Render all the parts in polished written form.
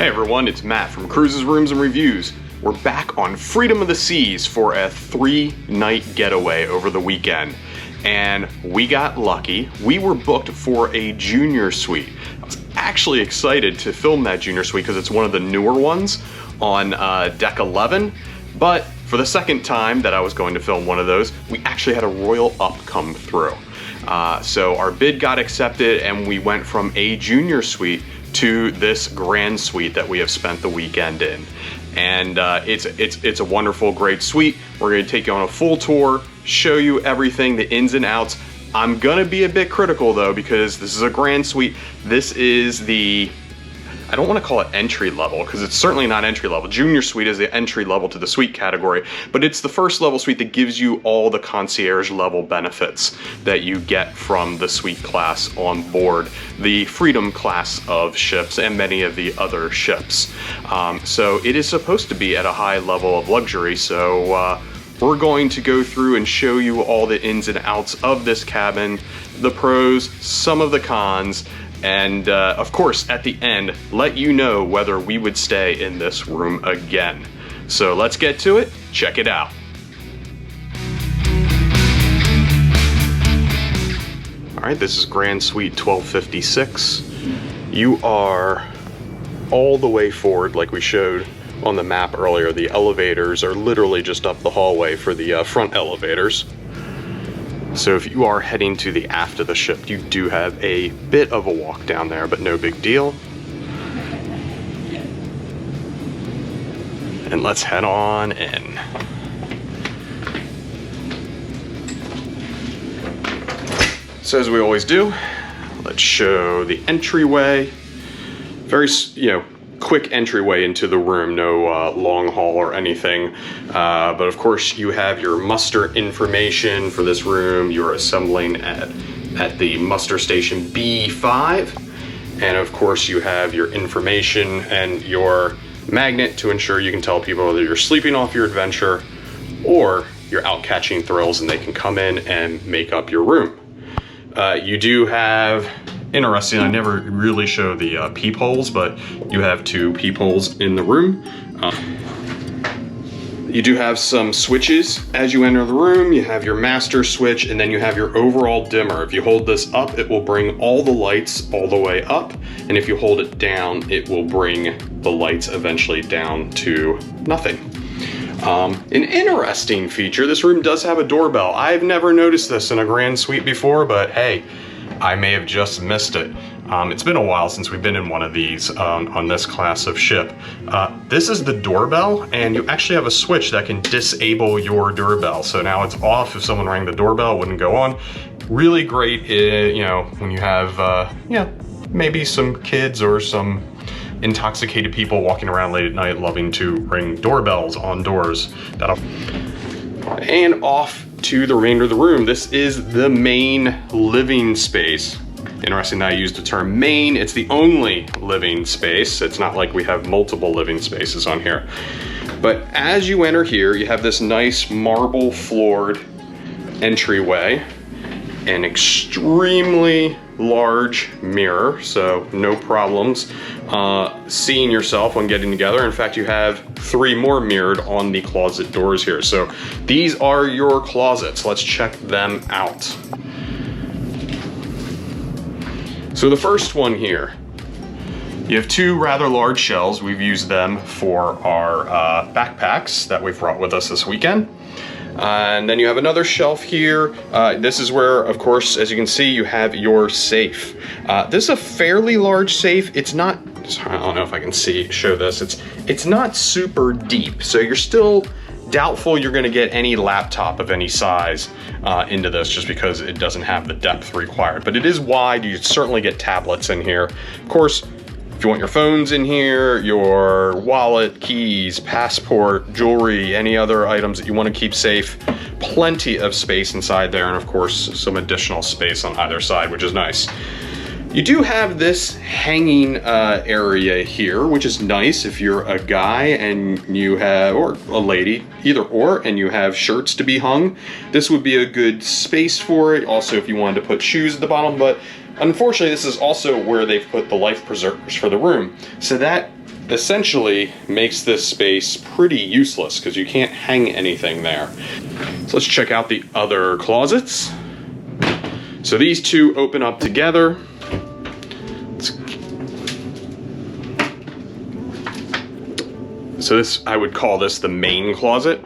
Hey everyone, it's Matt from Cruises, Rooms, and Reviews. We're back on Freedom of the Seas for a 3-night getaway over the weekend. And we got lucky. We were booked for a junior suite. I was actually excited to film that junior suite because it's one of the newer ones on deck 11. But for the second time that I was going to film one of those, we actually had a royal up come through. So our bid got accepted and we went from a junior suite to this grand suite that we have spent the weekend in. And it's a wonderful, great suite. We're gonna take you on a full tour, show you everything, the ins and outs. I'm gonna be a bit critical though, because this is a grand suite. This is the, I don't want to call it entry level because it's certainly not entry level. Junior suite is the entry level to the suite category, but it's the first level suite that gives you all the concierge level benefits that you get from the suite class on board the Freedom class of ships and many of the other ships. So it is supposed to be at a high level of luxury. So we're going to go through and show you all the ins and outs of this cabin, the pros, some of the cons, and of course, at the end, let you know whether we would stay in this room again. So let's get to it. Check it out. All right, this is Grand Suite 1256. You are all the way forward, like we showed on the map earlier. The elevators are literally just up the hallway for the front elevators. So if you are heading to the aft of the ship, you do have a bit of a walk down there, but no big deal. And let's head on in. So as we always do, let's show the entryway. Very, quick entryway into the room, no long haul or anything. But of course you have your muster information for this room. You're assembling at the muster station B5. And of course you have your information and your magnet to ensure you can tell people whether you're sleeping off your adventure or you're out catching thrills and they can come in and make up your room. You do have, interesting, I never really show the peepholes, but you have 2 peepholes in the room. You do have some switches as you enter the room. You have your master switch, and then you have your overall dimmer. If you hold this up, it will bring all the lights all the way up, and if you hold it down, it will bring the lights eventually down to nothing. An interesting feature, this room does have a doorbell. I've never noticed this in a grand suite before, but hey, I may have just missed it. It's been a while since we've been in one of these on this class of ship. This is the doorbell, and you actually have a switch that can disable your doorbell. So now it's off. If someone rang the doorbell, it wouldn't go on. Really great, when you have, maybe some kids or some intoxicated people walking around late at night loving to ring doorbells on doors. And off to the remainder of the room. This is the main living space. Interesting that I used the term main. It's the only living space. It's not like we have multiple living spaces on here. But as you enter here, you have this nice marble floored entryway, an extremely large mirror, so no problems seeing yourself when getting together. In fact, you have 3 more mirrored on the closet doors here. So these are your closets. Let's check them out. So the first one here, you have 2 rather large shelves. We've used them for our backpacks that we've brought with us this weekend. And then you have another shelf here. This is where, of course, as you can see, you have your safe. This is a fairly large safe. It's not, I don't know if I can show this. It's not super deep, so you're still doubtful you're gonna get any laptop of any size into this just because it doesn't have the depth required. But it is wide. You certainly get tablets in here. Of course, if you want your phones in here, your wallet, keys, passport, jewelry, any other items that you want to keep safe, plenty of space inside there, and of course some additional space on either side, which is nice. You do have this hanging area here, which is nice if you're a guy and you have, or a lady, either or, and you have shirts to be hung. This would be a good space for it. Also, if you wanted to put shoes at the bottom, but unfortunately, this is also where they've put the life preservers for the room. So that essentially makes this space pretty useless because you can't hang anything there. So let's check out the other closets. So these two open up together. So this, I would call this the main closet.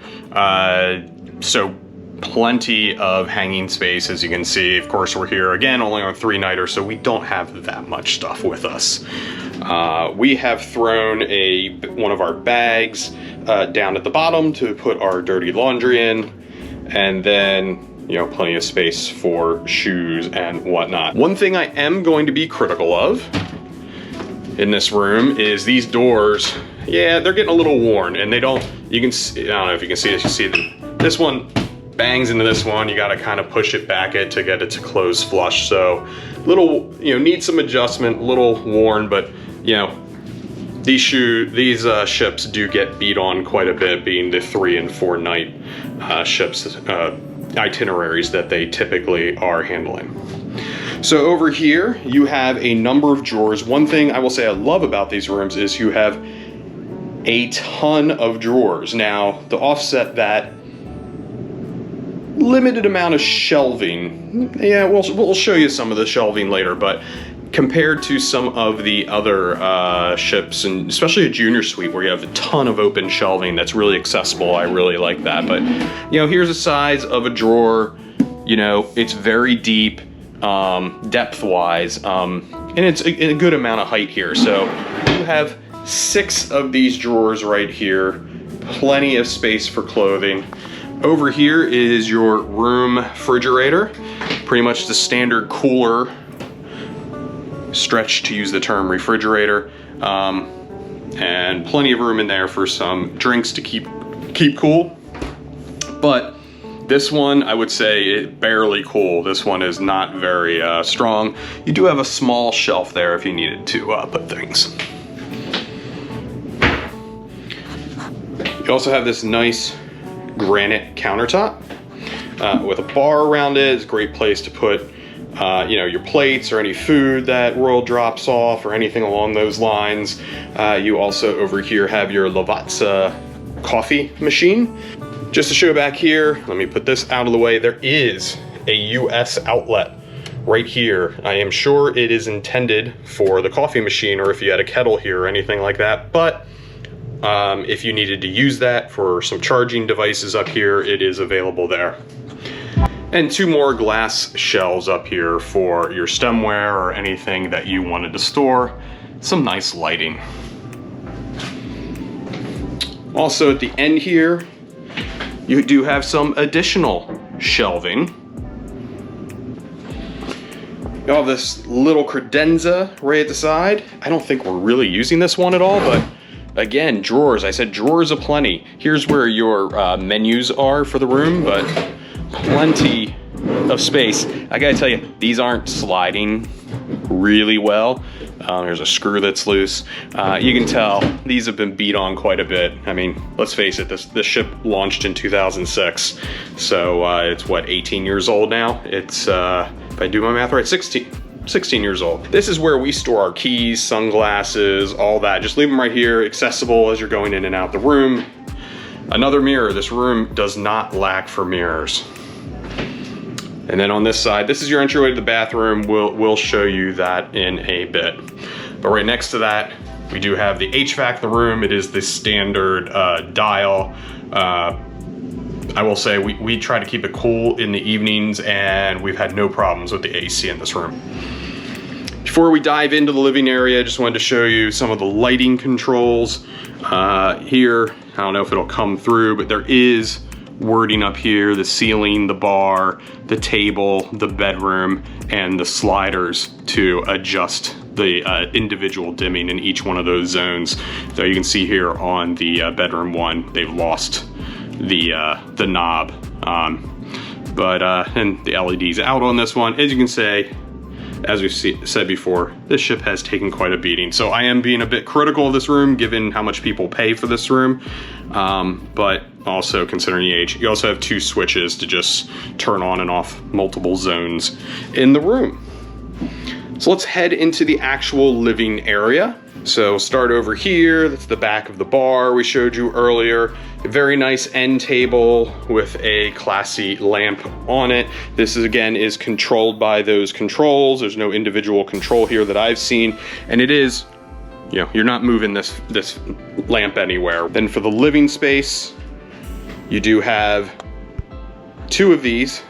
So plenty of hanging space, as you can see. Of course, we're here again only on 3-nighter, so we don't have that much stuff with us. We have thrown one of our bags down at the bottom to put our dirty laundry in, and then, you know, plenty of space for shoes and whatnot. One thing I am going to be critical of in this room is these doors. Yeah, they're getting a little worn, and they don't, you can see, I don't know if you can see this, you see this one bangs into this one. You gotta kind of push it back to get it to close flush. So little, you know, need some adjustment, a little worn, but you know, these ships do get beat on quite a bit, being the 3 and 4 night ships itineraries that they typically are handling. So over here, you have a number of drawers. One thing I will say I love about these rooms is you have a ton of drawers. Now, to offset that limited amount of shelving, yeah, we'll show you some of the shelving later, but compared to some of the other ships, and especially a junior suite where you have a ton of open shelving that's really accessible, I really like that. But, you know, here's the size of a drawer. You know, it's very deep, depth-wise, and it's a good amount of height here. So you have 6 of these drawers right here, plenty of space for clothing. Over here is your room refrigerator, pretty much the standard cooler, stretch to use the term refrigerator, and plenty of room in there for some drinks to keep cool. But this one, I would say, it barely cool. This one is not very strong. You do have a small shelf there if you needed to put things. You also have this nice granite countertop with a bar around it. It's a great place to put you know, your plates or any food that Royal drops off or anything along those lines. You also over here have your Lavazza coffee machine. Just to show back here, let me put this out of the way. There is a US outlet right here. I am sure it is intended for the coffee machine, or if you had a kettle here or anything like that, but if you needed to use that for some charging devices up here, it is available there. And 2 more glass shelves up here for your stemware or anything that you wanted to store. Some nice lighting. Also at the end here, you do have some additional shelving. You have this little credenza right at the side. I don't think we're really using this one at all, but again, drawers. I said drawers aplenty. Here's where your menus are for the room, but plenty of space. I gotta tell you, these aren't sliding really well. There's a screw that's loose. You can tell these have been beat on quite a bit. I mean, let's face it, this ship launched in 2006, so it's what, 18 years old now? It's, if I do my math right, 16 years old. This is where we store our keys, sunglasses, all that. Just leave them right here, accessible as you're going in and out the room. Another mirror. This room does not lack for mirrors. And then on this side, this is your entryway to the bathroom. We'll show you that in a bit. But right next to that, we do have the HVAC in the room. It is the standard dial. I will say we try to keep it cool in the evenings, and we've had no problems with the AC in this room. Before we dive into the living area, I just wanted to show you some of the lighting controls. Here, I don't know if it'll come through, but there is wording up here, the ceiling, the bar, the table, the bedroom, and the sliders to adjust the individual dimming in each one of those zones. So you can see here on the bedroom one, they've lost the knob, and the LED's out on this one. As you can say, as we've said before, this ship has taken quite a beating. So I am being a bit critical of this room, given how much people pay for this room, but also considering the age. You also have 2 switches to just turn on and off multiple zones in the room. So let's head into the actual living area. So start over here. That's the back of the bar we showed you earlier. A very nice end table with a classy lamp on it. This is, again, is controlled by those controls. There's no individual control here that I've seen. And it is, you know, you're not moving this lamp anywhere. Then for the living space, you do have two of these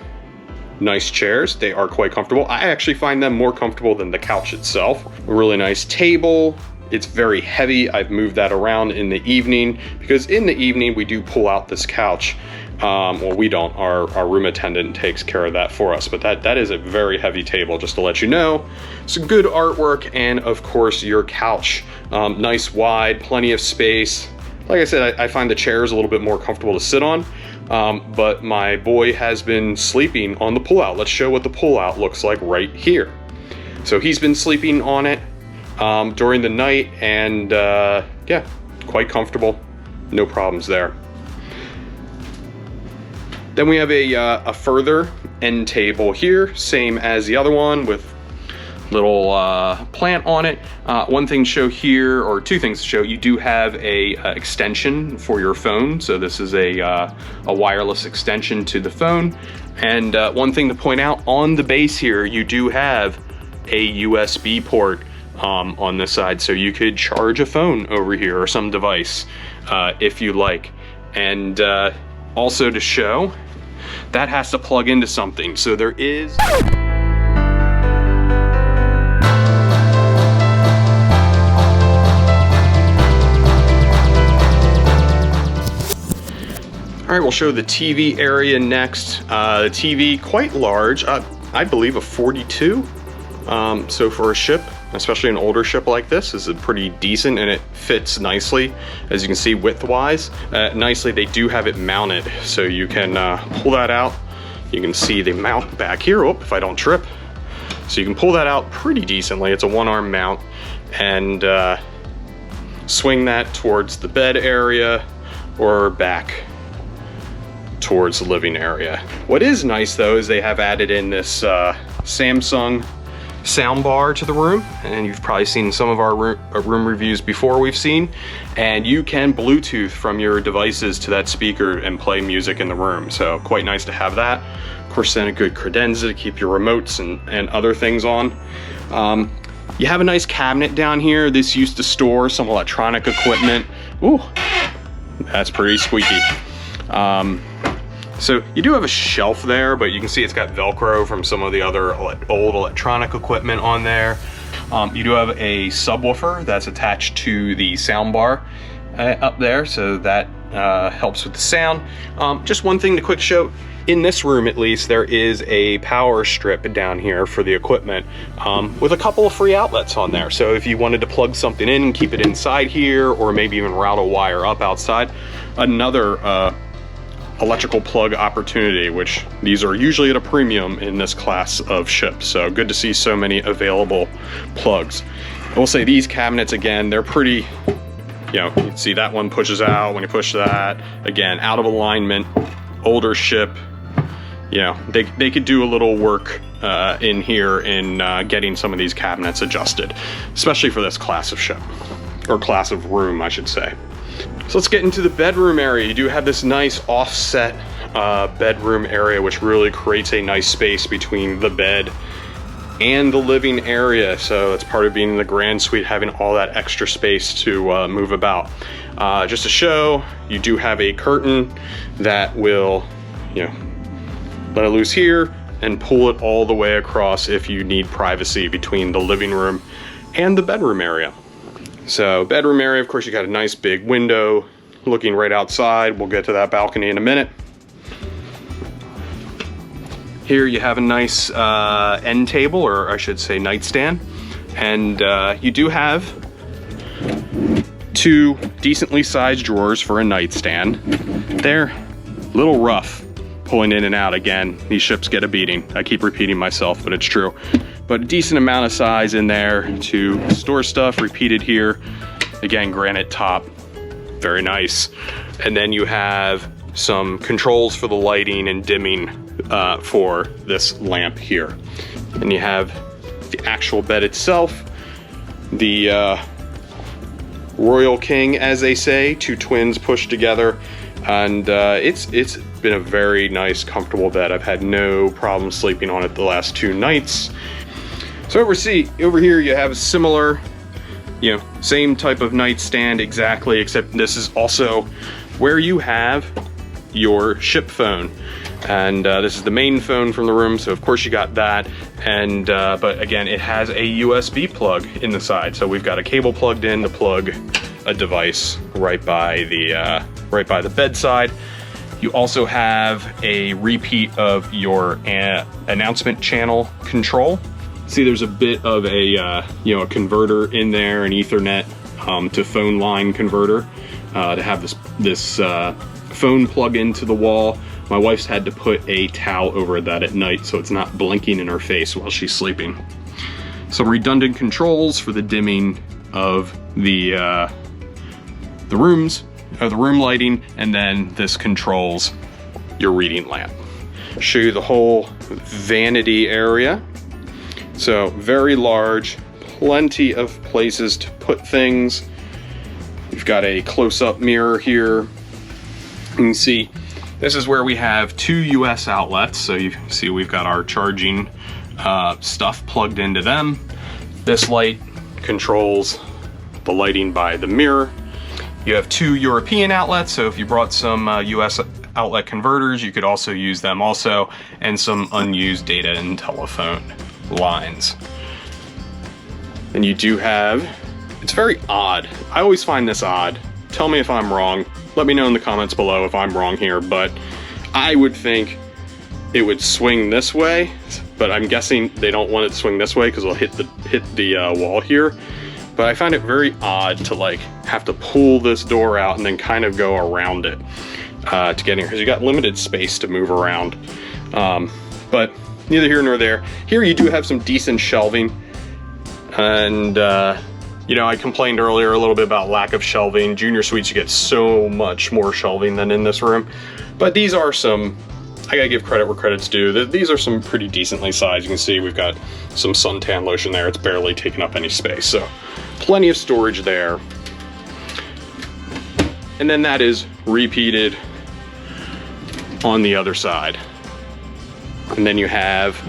nice chairs. They are quite comfortable. I actually find them more comfortable than the couch itself. A really nice table. It's very heavy. I've moved that around in the evening because in the evening we do pull out this couch. Well, we don't. Our room attendant takes care of that for us, but that is a very heavy table, just to let you know. Some good artwork, and of course your couch. Nice wide, plenty of space. Like I said, I find the chairs a little bit more comfortable to sit on, but my boy has been sleeping on the pullout. Let's show what the pullout looks like right here. So he's been sleeping on it during the night, and yeah, quite comfortable, no problems there. Then we have a further end table here, same as the other one, with little plant on it. One thing to show here, or two things to show, you do have a extension for your phone. So this is a wireless extension to the phone. And one thing to point out, on the base here, you do have a USB port on this side, so you could charge a phone over here or some device if you like. And also to show, that has to plug into something. So there is all right, we'll show the TV area next. The TV, quite large, I believe a 42. So for a ship, especially an older ship like this, is a pretty decent, and it fits nicely, as you can see width-wise. Nicely, they do have it mounted, so you can pull that out. You can see the mount back here, oh, if I don't trip. So you can pull that out pretty decently. It's a one-arm mount, and swing that towards the bed area or back towards the living area. What is nice though is they have added in this Samsung sound bar to the room, and you've probably seen some of our room reviews before we've seen, and you can Bluetooth from your devices to that speaker and play music in the room, so quite nice to have that. Of course, then a good credenza to keep your remotes and other things on. You have a nice cabinet down here. This used to store some electronic equipment. Ooh, that's pretty squeaky. So you do have a shelf there, but you can see it's got Velcro from some of the other old electronic equipment on there. You do have a subwoofer that's attached to the sound bar up there, so that helps with the sound. Just one thing to quick show, in this room at least, there is a power strip down here for the equipment with a couple of free outlets on there. So if you wanted to plug something in and keep it inside here, or maybe even route a wire up outside, another electrical plug opportunity, which these are usually at a premium in this class of ships. So good to see so many available plugs. I will say these cabinets, again, they're pretty, you know, you can see that one pushes out when you push that. Again, out of alignment, older ship. You know, they could do a little work in here in getting some of these cabinets adjusted, especially for this class of ship, or class of room, I should say. So let's get into the bedroom area. You do have this nice offset bedroom area, which really creates a nice space between the bed and the living area. So it's part of being in the grand suite, having all that extra space to move about. Just to show, you do have a curtain that will, you know, let it loose here and pull it all the way across if you need privacy between the living room and the bedroom area. So bedroom area, of course, you got a nice big window looking right outside. We'll get to that balcony in a minute. Here you have a nice end table, or I should say nightstand. And you do have two decently sized drawers for a nightstand. They're a little rough pulling in and out. Again, these ships get a beating. I keep repeating myself, but it's true. But a decent amount of size in there to store stuff, repeated here. Again, granite top, very nice. And then you have some controls for the lighting and dimming for this lamp here. And you have the actual bed itself, the royal king, as they say, two twins pushed together. And it's been a very nice, comfortable bed. I've had no problem sleeping on it the last 2 nights. So over here you have a similar, you know, same type of nightstand exactly, except this is also where you have your ship phone. And this is the main phone from the room, so of course you got that. And but again, it has a USB plug in the side, so we've got a cable plugged in to plug a device right by the bedside. You also have a repeat of your announcement channel control. See, there's a bit of a you know, a converter in there, an Ethernet to phone line converter to have this phone plug into the wall. My wife's had to put a towel over that at night so it's not blinking in her face while she's sleeping. Some redundant controls for the dimming of the rooms, the room lighting, and then this controls your reading lamp. Show you the whole vanity area. So very large, plenty of places to put things. You've got a close-up mirror here. You can see this is where we have 2 US outlets. So you see we've got our charging stuff plugged into them. This light controls the lighting by the mirror. You have 2 European outlets, so if you brought some US outlet converters, you could also use them also, and some unused data and telephone lines. And you do have, it's very odd. I always find this odd. Tell me if I'm wrong. Let me know in the comments below if I'm wrong here, but I would think it would swing this way, but I'm guessing they don't want it to swing this way because it'll hit the wall here. But I find it very odd to like have to pull this door out and then kind of go around it to get in here, because you got limited space to move around. But neither here nor there. Here you do have some decent shelving, and you know, I complained earlier a little bit about lack of shelving. Junior suites, you get so much more shelving than in this room. But these are some, I gotta give credit where credit's due. These are some pretty decently sized. You can see we've got some suntan lotion there. It's barely taking up any space. So plenty of storage there. And then that is repeated on the other side. And then you have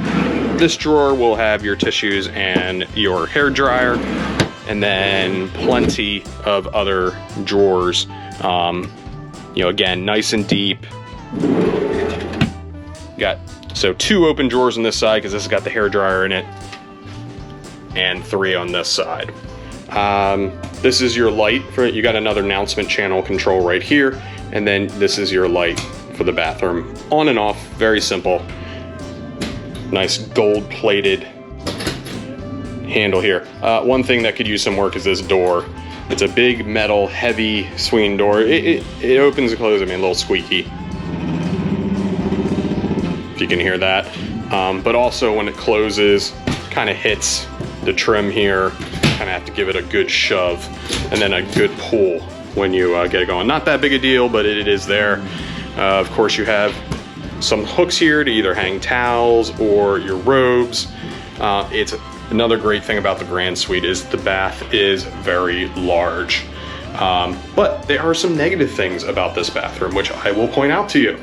this drawer will have your tissues and your hair dryer, and then plenty of other drawers. You know, again, nice and deep. Got so 2 open drawers on this side because this has got the hair dryer in it, and 3 on this side. This is your light for it. You got another announcement channel control right here, and then this is your light for the bathroom. On and off, very simple. Nice gold plated handle here. One thing that could use some work is this door. It's a big metal heavy swinging door. It opens and closes, I mean, a little squeaky, if you can hear that. But also when it closes, kind of hits the trim here. Kind of have to give it a good shove and then a good pull when you get it going. Not that big a deal, but it is there. Of course, you have some hooks here to either hang towels or your robes. It's another great thing about the Grand Suite is the bath is very large. But there are some negative things about this bathroom, which I will point out to you.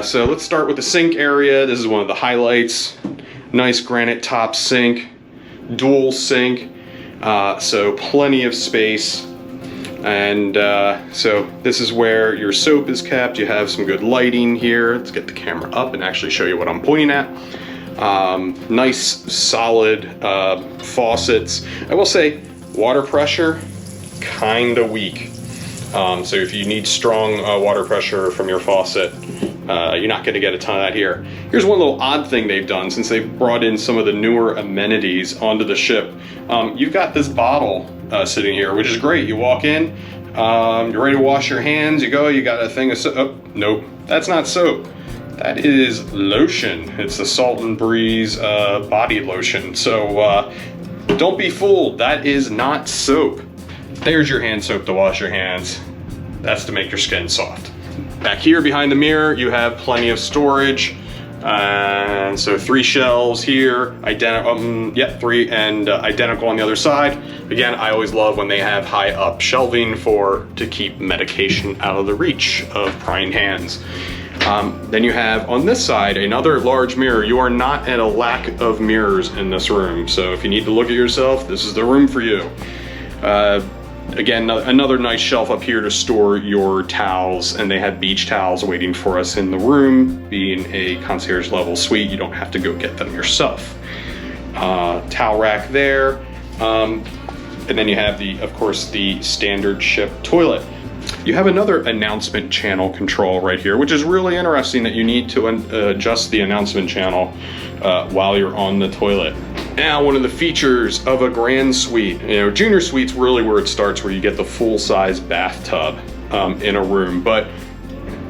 So let's start with the sink area. This is one of the highlights. Nice granite top sink, dual sink, so plenty of space. And so this is where your soap is kept. You have some good lighting here. Let's get the camera up and actually show you what I'm pointing at. Nice solid faucets. I will say water pressure kind of weak. So if you need strong water pressure from your faucet, you're not going to get a ton of that here. Here's one little odd thing they've done since they've brought in some of the newer amenities onto the ship. You've got this bottle sitting here, which is great. You walk in, you're ready to wash your hands, you go, you got a thing of soap. Oh, nope, that's not soap. That is lotion. It's the Salt and Breeze body lotion. So don't be fooled, that is not soap. There's your hand soap to wash your hands. That's to make your skin soft. Back here behind the mirror, you have plenty of storage. And so 3 shelves here, three, and identical on the other side. Again, I always love when they have high up shelving to keep medication out of the reach of prying hands. Then you have on this side another large mirror. You are not at a lack of mirrors in this room, so if you need to look at yourself, this is the room for you. Again, another nice shelf up here to store your towels, and they have beach towels waiting for us in the room. Being a concierge level suite, you don't have to go get them yourself. Towel rack there, and then you have of course, the standard ship toilet. You have another announcement channel control right here, which is really interesting that you need to adjust the announcement channel while you're on the toilet. Now, one of the features of a grand suite, junior suite's really where it starts, where you get the full-size bathtub in a room, but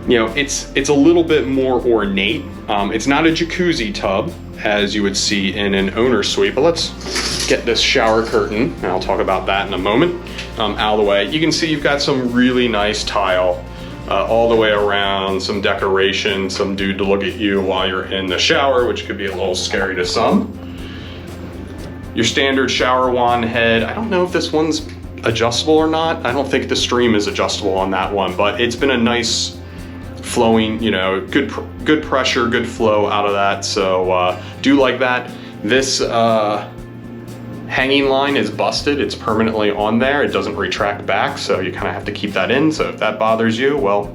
it's a little bit more ornate. It's not a jacuzzi tub as you would see in an owner suite, but let's get this shower curtain, and I'll talk about that in a moment, out of the way. You can see you've got some really nice tile all the way around, some decoration, some dude to look at you while you're in the shower, which could be a little scary to some. Your standard shower wand head. I don't know if this one's adjustable or not. I don't think the stream is adjustable on that one, but it's been a nice flowing, good pressure, good flow out of that. So do like that. This hanging line is busted. It's permanently on there. It doesn't retract back, so you kind of have to keep that in. So if that bothers you, well,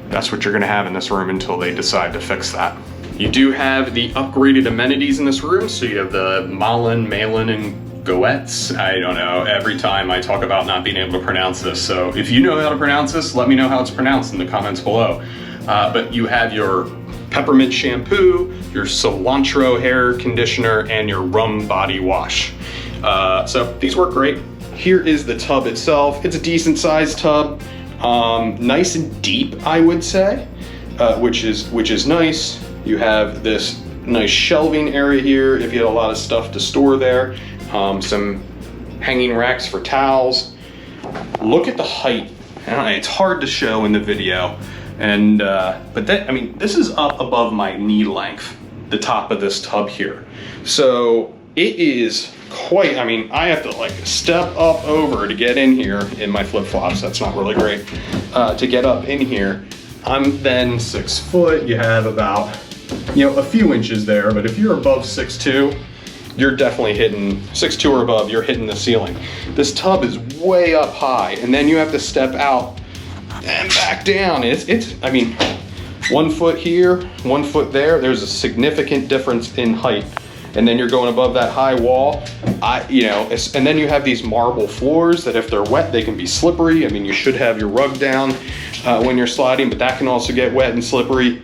that's what you're gonna have in this room until they decide to fix that. You do have the upgraded amenities in this room. So you have the Malin, and Goettes. I don't know, every time I talk about not being able to pronounce this. So if you know how to pronounce this, let me know how it's pronounced in the comments below. But you have your peppermint shampoo, your cilantro hair conditioner, and your rum body wash. So these work great. Here is the tub itself. It's a decent sized tub, nice and deep, I would say, which is nice. You have this nice shelving area here if you had a lot of stuff to store there. Some hanging racks for towels. Look at the height. It's hard to show in the video, but this is up above my knee length, the top of this tub here. So it is quite, I have to step up over to get in here in my flip-flops. That's not really great to get up in here. I'm then 6 foot. You have about, a few inches there, but if you're above 6'2", you're definitely hitting 6'2" or above, you're hitting the ceiling. This tub is way up high, and then you have to step out and back down. It's 1 foot here, 1 foot there. There's a significant difference in height. And then you're going above that high wall. And then you have these marble floors that if they're wet, they can be slippery. You should have your rug down when you're sliding, but that can also get wet and slippery.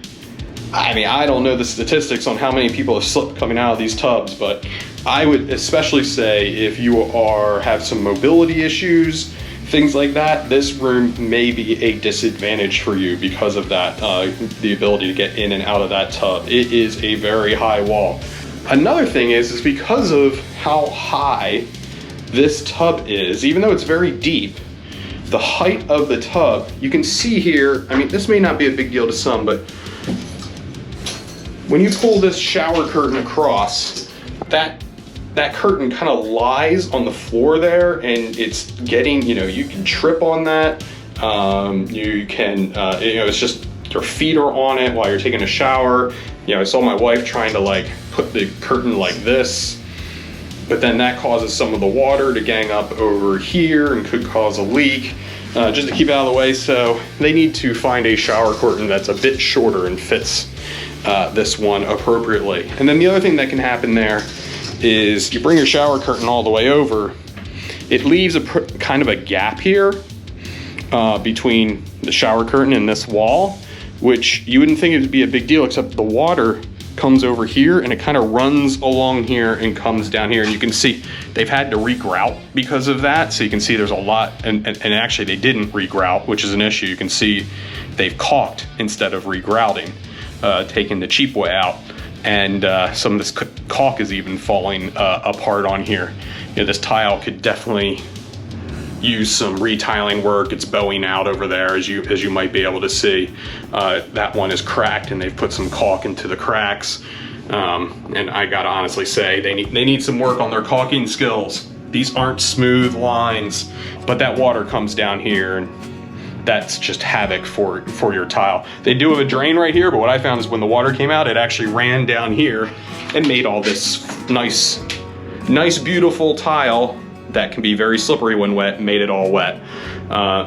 I don't know the statistics on how many people have slipped coming out of these tubs, but I would especially say if you have some mobility issues, things like that, this room may be a disadvantage for you because of that, the ability to get in and out of that tub. It is a very high wall. Another thing is because of how high this tub is, even though it's very deep, the height of the tub, you can see here, this may not be a big deal to some, but when you pull this shower curtain across, that curtain kind of lies on the floor there, and it's getting, you can trip on that. You can, it's just your feet are on it while you're taking a shower. I saw my wife trying to put the curtain like this, but then that causes some of the water to gang up over here and could cause a leak. Just to keep it out of the way, so they need to find a shower curtain that's a bit shorter and fits this one appropriately. And then the other thing that can happen there is you bring your shower curtain all the way over, it leaves a kind of a gap here between the shower curtain and this wall, which you wouldn't think it would be a big deal, except the water comes over here and it kind of runs along here and comes down here. And you can see they've had to regrout because of that. So you can see there's a lot, and actually they didn't regrout, which is an issue. You can see they've caulked instead of regrouting, taking the cheap way out. And some of this caulk is even falling apart on here. This tile could definitely use some retiling work. It's bowing out over there, as you might be able to see. That one is cracked, and they've put some caulk into the cracks. And I gotta honestly say, they need some work on their caulking skills. These aren't smooth lines, but that water comes down here, and that's just havoc for your tile. They do have a drain right here, but what I found is when the water came out, it actually ran down here and made all this nice, beautiful tile that can be very slippery when wet, made it all wet.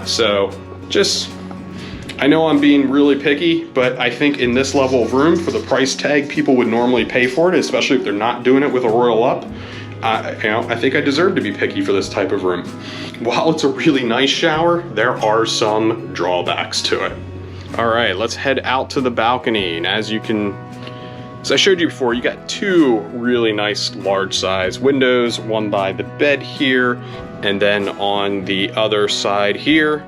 So just, I know I'm being really picky, but I think in this level of room, for the price tag people would normally pay for it, especially if they're not doing it with a Royal Up, I think I deserve to be picky for this type of room. While it's a really nice shower, there are some drawbacks to it. All right, let's head out to the balcony. And as I showed you before, you got two really nice large size windows, one by the bed here, and then on the other side here,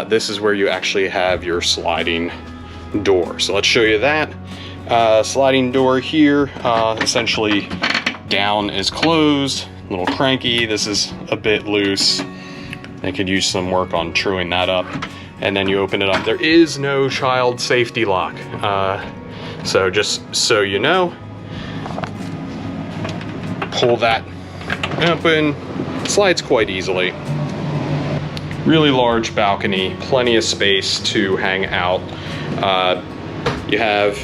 this is where you actually have your sliding door. So let's show you that. Sliding door here, essentially down is closed, a little cranky. This is a bit loose. They could use some work on truing that up. And then you open it up. There is no child safety lock. So just so you know, pull that open, slides quite easily. Really large balcony, plenty of space to hang out. You have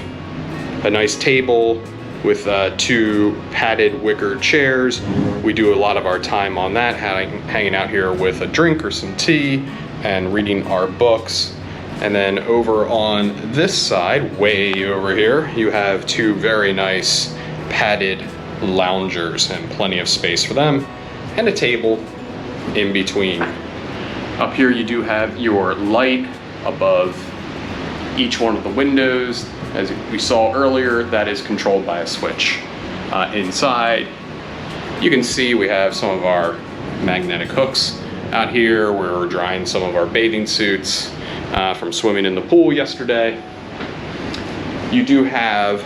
a nice table with two padded wicker chairs. We do a lot of our time on that, hanging out here with a drink or some tea and reading our books. And then over on this side, way over here, you have two very nice padded loungers and plenty of space for them, and a table in between. Up here you do have your light above each one of the windows. As we saw earlier, that is controlled by a switch. Inside, you can see we have some of our magnetic hooks out here where we're drying some of our bathing suits from swimming in the pool yesterday. You do have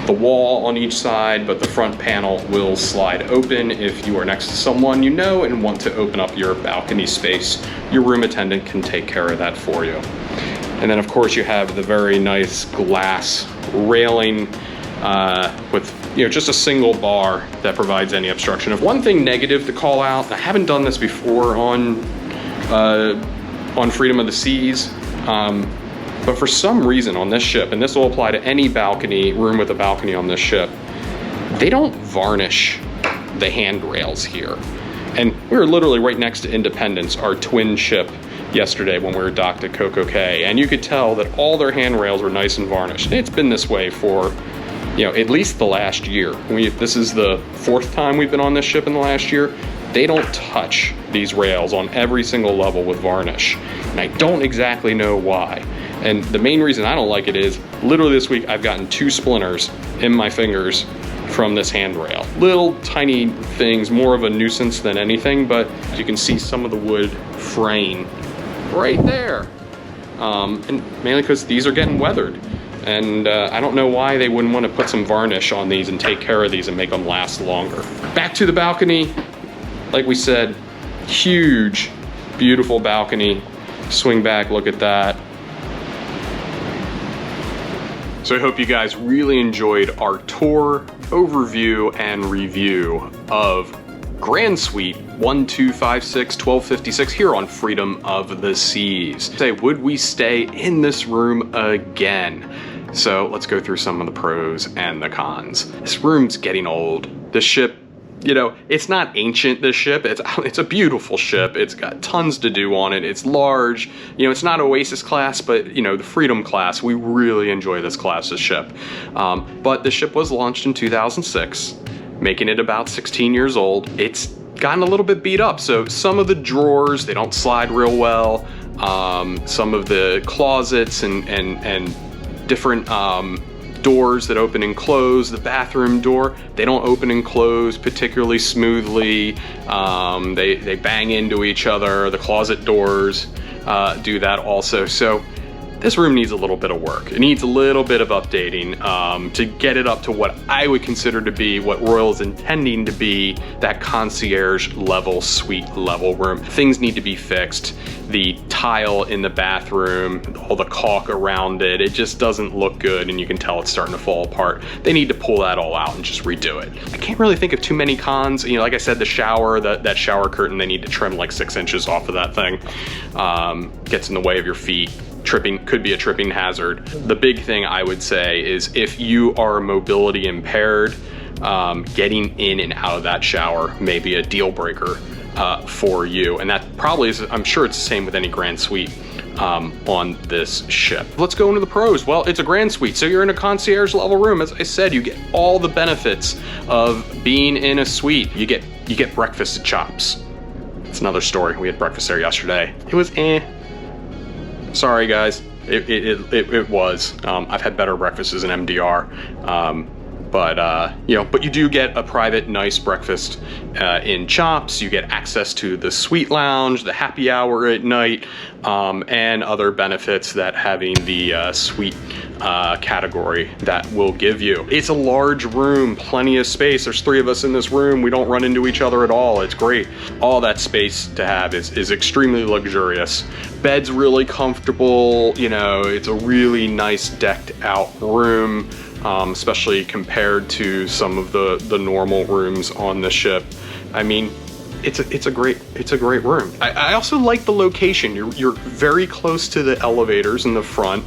the wall on each side, but the front panel will slide open if you are next to someone you know and want to open up your balcony space. Your room attendant can take care of that for you. And then of course you have the very nice glass railing with just a single bar that provides any obstruction. If one thing negative to call out, I haven't done this before on Freedom of the Seas, but for some reason on this ship, and this will apply to any balcony, room with a balcony on this ship, they don't varnish the handrails here. And we were literally right next to Independence, our twin ship, yesterday when we were docked at Coco Cay, and you could tell that all their handrails were nice and varnished. And it's been this way for, at least the last year. This is the fourth time we've been on this ship in the last year. They don't touch these rails on every single level with varnish, and I don't exactly know why. And the main reason I don't like it is, literally this week I've gotten 2 splinters in my fingers from this handrail. Little tiny things, more of a nuisance than anything, but you can see some of the wood fraying right there. And mainly because these are getting weathered. And I don't know why they wouldn't want to put some varnish on these and take care of these and make them last longer. Back to the balcony. Like we said, huge, beautiful balcony. Swing back, look at that. So I hope you guys really enjoyed our tour, overview, and review of Grand Suite 1256 1256 here on Freedom of the Seas. Say, would we stay in this room again? So let's go through some of the pros and the cons. This room's getting old. This ship, it's not ancient, this ship. It's a beautiful ship. It's got tons to do on it. It's large. It's not Oasis class, but the Freedom class, we really enjoy this class's ship. But the ship was launched in 2006, making it about 16 years old. It's gotten a little bit beat up. So some of the drawers, they don't slide real well. Some of the closets and different doors that open and close, the bathroom door, they don't open and close particularly smoothly. They bang into each other. The closet doors do that also. So this room needs a little bit of work. It needs a little bit of updating to get it up to what I would consider to be what Royal is intending to be, that concierge level, suite level room. Things need to be fixed. The tile in the bathroom, all the caulk around it, it just doesn't look good, and you can tell it's starting to fall apart. They need to pull that all out and just redo it. I can't really think of too many cons. You know, like I said, the shower, that shower curtain, they need to trim like 6 inches off of that thing. Gets in the way of your feet. Tripping could be a tripping hazard. The big thing I would say is if you are mobility impaired, getting in and out of that shower may be a deal breaker for you. And that probably is, I'm sure it's the same with any Grand Suite on this ship. Let's go into the pros. Well, it's a Grand Suite, so you're in a concierge level room. As I said, you get all the benefits of being in a suite. You get breakfast at Chops. It's another story. We had breakfast there yesterday. It was Sorry guys, it was. I've had better breakfasts in MDR, but you do get a private, nice breakfast in Chops. You get access to the suite lounge, the happy hour at night, and other benefits that having the suite category that will give you. It's a large room, plenty of space. There's 3 of us in this room. We don't run into each other at all. It's great. All that space to have is extremely luxurious. Bed's really comfortable. You know, it's a really nice decked out room, especially compared to some of the normal rooms on the ship. I mean, it's a great room. I also like the location. You're very close to the elevators in the front.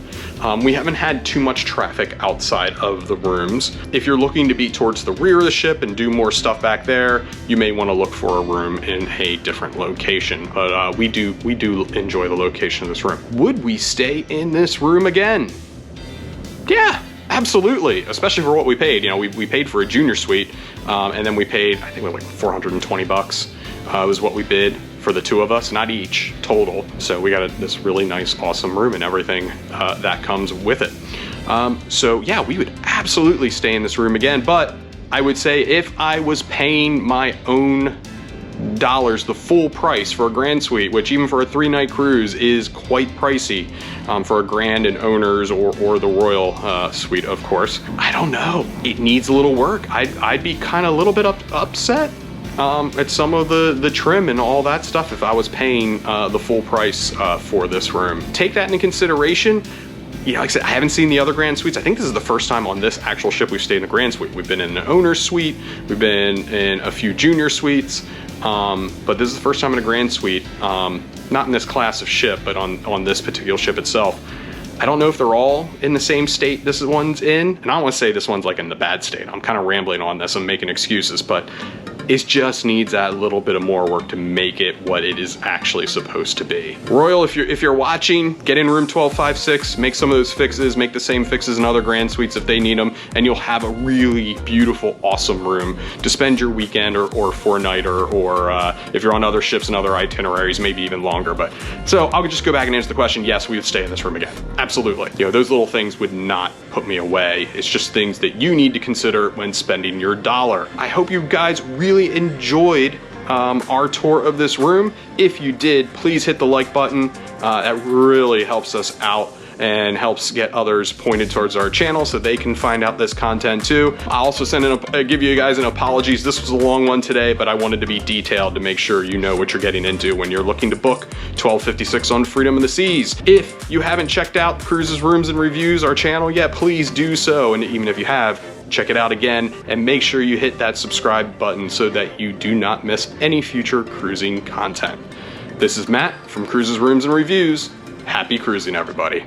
We haven't had too much traffic outside of the rooms. If you're looking to be towards the rear of the ship and do more stuff back there, you may want to look for a room in a different location. But we do enjoy the location of this room. Would we stay in this room again? Yeah. Absolutely, especially for what we paid. You know, we paid for a junior suite, and then we paid, I think it was like 420 bucks was what we bid for the 2 of us, not each, total. So we got this really nice, awesome room and everything that comes with it. So yeah, we would absolutely stay in this room again, but I would say if I was paying my own dollars, the full price for a Grand Suite, which even for a 3-night cruise is quite pricey for a Grand and Owners or the Royal Suite, of course. I don't know. It needs a little work. I'd be kind of a little bit upset at some of the trim and all that stuff if I was paying the full price for this room. Take that into consideration. You know, like I said, I haven't seen the other Grand Suites. I think this is the first time on this actual ship we've stayed in a Grand Suite. We've been in an Owner's Suite, we've been in a few Junior Suites, but this is the first time in a Grand Suite, not in this class of ship, but on this particular ship itself. I don't know if they're all in the same state this one's in, and I don't want to say this one's like in the bad state. I'm kind of rambling on this, I'm making excuses, but it just needs that little bit of more work to make it what it is actually supposed to be. Royal, if you're watching, get in room 1256, make some of those fixes, make the same fixes in other Grand Suites if they need them, and you'll have a really beautiful, awesome room to spend your weekend or 4-nighter, or if you're on other ships and other itineraries, maybe even longer. But so I'll just go back and answer the question. Yes, we would stay in this room again. Absolutely. You know, those little things would not put me away. It's just things that you need to consider when spending your dollar. I hope you guys really enjoyed our tour of this room. If you did, please hit the like button. That really helps us out and helps get others pointed towards our channel so they can find out this content too. I'll also give you guys an apologies. This was a long one today, but I wanted to be detailed to make sure you know what you're getting into when you're looking to book 1256 on Freedom of the Seas. If you haven't checked out Cruises, Rooms, and Reviews, our channel yet, please do so. And even if you have, check it out again and make sure you hit that subscribe button so that you do not miss any future cruising content. This is Matt from Cruises, Rooms, and Reviews. Happy cruising, everybody.